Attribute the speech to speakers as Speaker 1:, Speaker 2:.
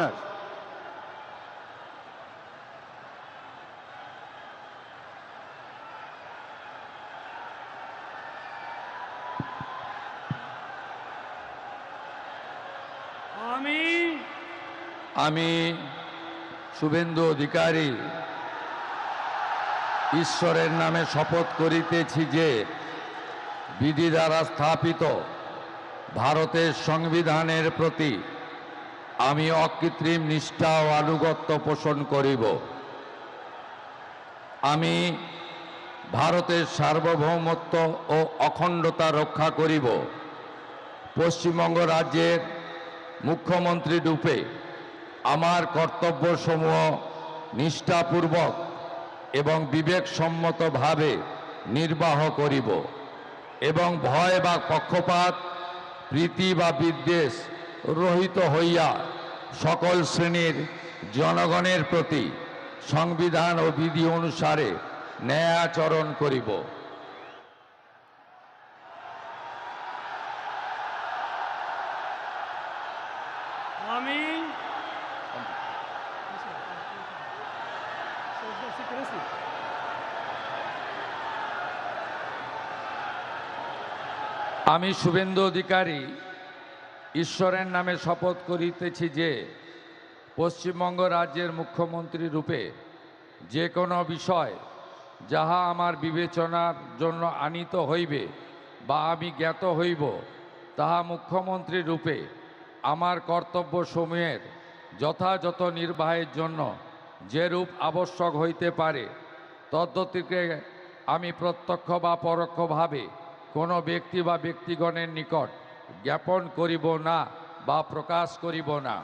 Speaker 1: Governor.
Speaker 2: আমি শুভেন্দু অধিকারী ঈশ্বরের নামে শপথ করিতেছি যে বিধি দ্বারা স্থাপিত ভারতের সংবিধানের প্রতি আমি অকৃত্রিম নিষ্ঠা ও আনুগত্য পোষণ করিব। আমি ভারতের সার্বভৌমত্ব ও অখণ্ডতা রক্ষা করিব। পশ্চিমবঙ্গ রাজ্যের মুখ্যমন্ত্রী রূপে আমার কর্তব্যসমূহ নিষ্ঠাপূর্বক এবং বিবেকসম্মতভাবে নির্বাহ করিব এবং ভয় বা পক্ষপাত, প্রীতি বা বিদ্বেষ রহিত হইয়া সকল শ্রেণীর জনগণের প্রতি সংবিধান ও বিধি অনুসারে ন্যায়াচরণ করিব। আমি শুভেন্দু অধিকারী ঈশ্বরের নামে শপথ করিতেছি যে পশ্চিমবঙ্গ রাজ্যের মুখ্যমন্ত্রী রূপে যে কোনো বিষয় যাহা আমার বিবেচনার জন্য আনীত হইবে বা আমি জ্ঞাত হইব, তাহা মুখ্যমন্ত্রী রূপে আমার কর্তব্যসমূহের যথাযথ নির্বাহের জন্য যেরূপ আবশ্যক হইতে পারে তদ্গতিকে আমি প্রত্যক্ষ বা পরোক্ষভাবে কোনো ব্যক্তি বা ব্যক্তিগণের নিকট জ্ঞাপন করিব না বা প্রকাশ করিব না।